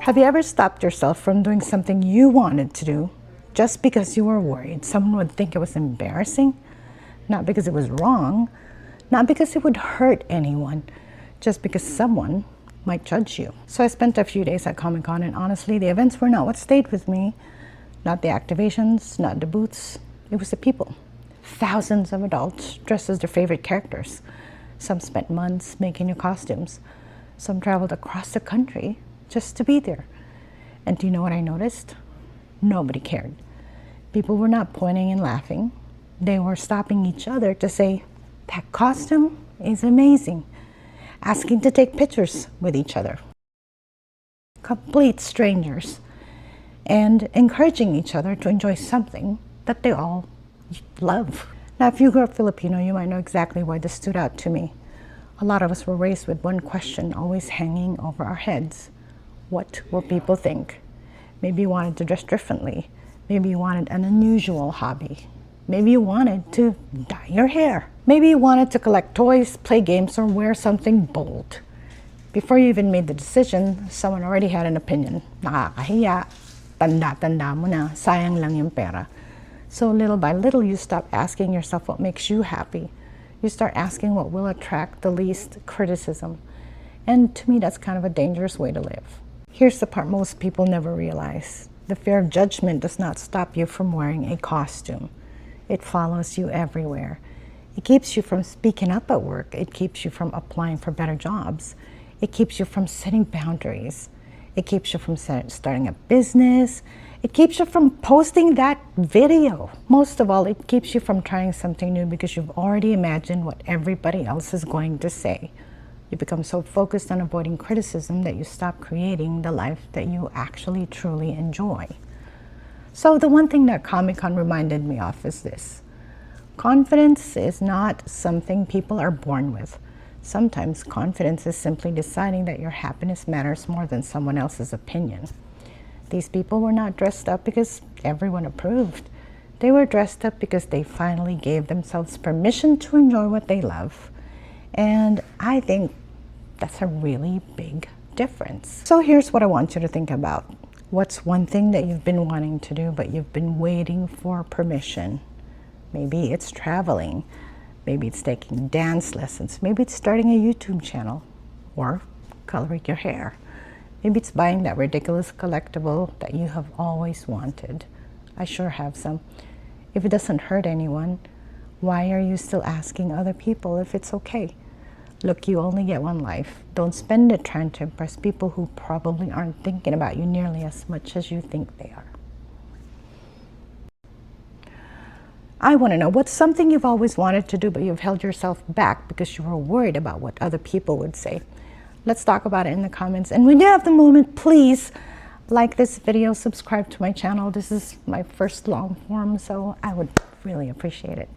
Have you ever stopped yourself from doing something you wanted to do just because you were worried someone would think it was embarrassing? Not because it was wrong, not because it would hurt anyone, just because someone might judge you. So I spent a few days at Comic-Con, and honestly, the events were not what stayed with me. Not the activations, not the booths, it was the people. Thousands of adults dressed as their favorite characters. Some spent months making new costumes. Some traveled across the country just to be there. And do you know what I noticed? Nobody cared. People were not pointing and laughing. They were stopping each other to say, "That costume is amazing," asking to take pictures with each other. Complete strangers, and encouraging each other to enjoy something that they all love. Now, if you grew up Filipino, you might know exactly why this stood out to me. A lot of us were raised with one question always hanging over our heads. What will people think? Maybe you wanted to dress differently. Maybe you wanted an unusual hobby. Maybe you wanted to dye your hair. Maybe you wanted to collect toys, play games, or wear something bold. Before you even made the decision, someone already had an opinion. Nakakahiya, tanda mo na, sayang lang yung pera. So little by little, you stop asking yourself what makes you happy. You start asking what will attract the least criticism. And to me, that's kind of a dangerous way to live. Here's the part most people never realize. The fear of judgment does not stop you from wearing a costume. It follows you everywhere. It keeps you from speaking up at work. It keeps you from applying for better jobs. It keeps you from setting boundaries. It keeps you from starting a business. It keeps you from posting that video. Most of all, it keeps you from trying something new because you've already imagined what everybody else is going to say. You become so focused on avoiding criticism that you stop creating the life that you actually truly enjoy. So the one thing that Comic-Con reminded me of is this. Confidence is not something people are born with. Sometimes confidence is simply deciding that your happiness matters more than someone else's opinion. These people were not dressed up because everyone approved. They were dressed up because they finally gave themselves permission to enjoy what they love. And I think that's a really big difference. So here's what I want you to think about. What's one thing that you've been wanting to do, but you've been waiting for permission? Maybe it's traveling. Maybe it's taking dance lessons. Maybe it's starting a YouTube channel or coloring your hair. Maybe it's buying that ridiculous collectible that you have always wanted. I sure have some. If it doesn't hurt anyone, why are you still asking other people if it's okay? Look, you only get one life. Don't spend it trying to impress people who probably aren't thinking about you nearly as much as you think they are. I want to know, what's something you've always wanted to do but you've held yourself back because you were worried about what other people would say? Let's talk about it in the comments. And when you have the moment, please like this video, subscribe to my channel. This is my first long form, so I would really appreciate it.